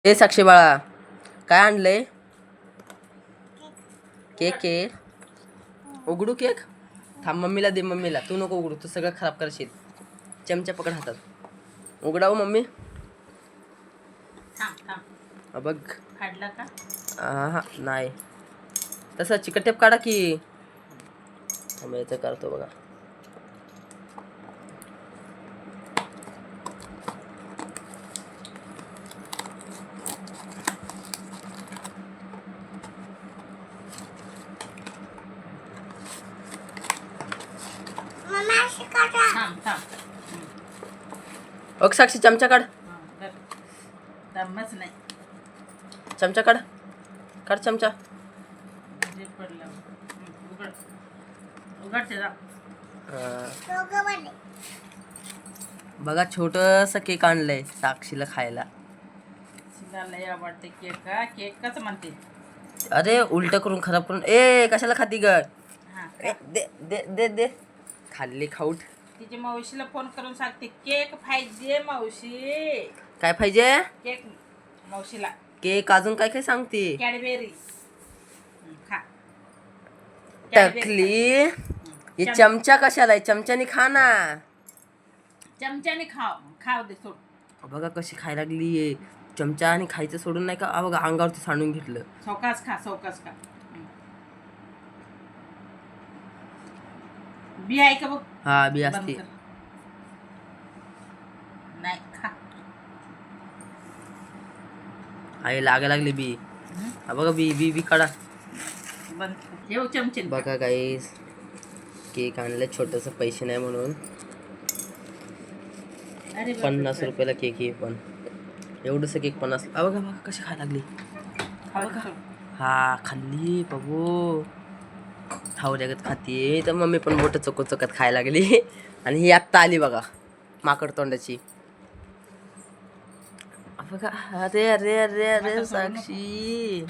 ए साक्षी बाळा, काय आणलंय? केक आहे. उघडू केक? थांब, मम्मीला दे. मम्मीला तू नको उघडू, तू सगळं खराब करशील. चमचा पकड हातात. उघडाव मम्मी. बघ. काढला का? हा नाही, तसं चिकट टेप काढा की. याचं करतो बघा. साक्षी चमचा काढ. दमच नाही. चमचा काढ. काढ चमचा. बघा, छोटस केक आणलंय साक्षीला खायला. लय आवडते केक. केकच म्हणते. अरे उलट करून खराब करून. ए कशाला खाती ग? दे दे दे दे. खाल्ली खाऊट. तिची मावशीला फोन करून सांगते केक पाहिजे मावशी. काय पाहिजे? केक मावशीला. केक अजून काय काय सांगते? कॅडबेरी खा. टकली. हे चमचा कशाला? चमच्याने खा ना. चमच्याने खाव दे सोड. बघा कशी खायला लागली. चमचा आणि खायचं सोडून नाही का, बघा अंगावरती सांडून घेतलं. सावकाश खा. बी आहे का बघ? हा, बी असते. नाही खा. आई लागा लागली बी. बघा बी बी बी काढा. ठेव चमचे. बघा गाईस, केक आणलं छोटस, पैसे नाही म्हणून. 50 रुपयाला केक आहे, पण एवढंसं केक 50. बघा बघा कशी खायला लागली. हा खाल्ली बघू. खाऊ जगत खाते तर मम्मी पण बोट चोकत खायला लागली. आणि ही आत्ता आली बघा, माकड तोंडाची. बघा. अरे अरे अरे अरे साक्षी.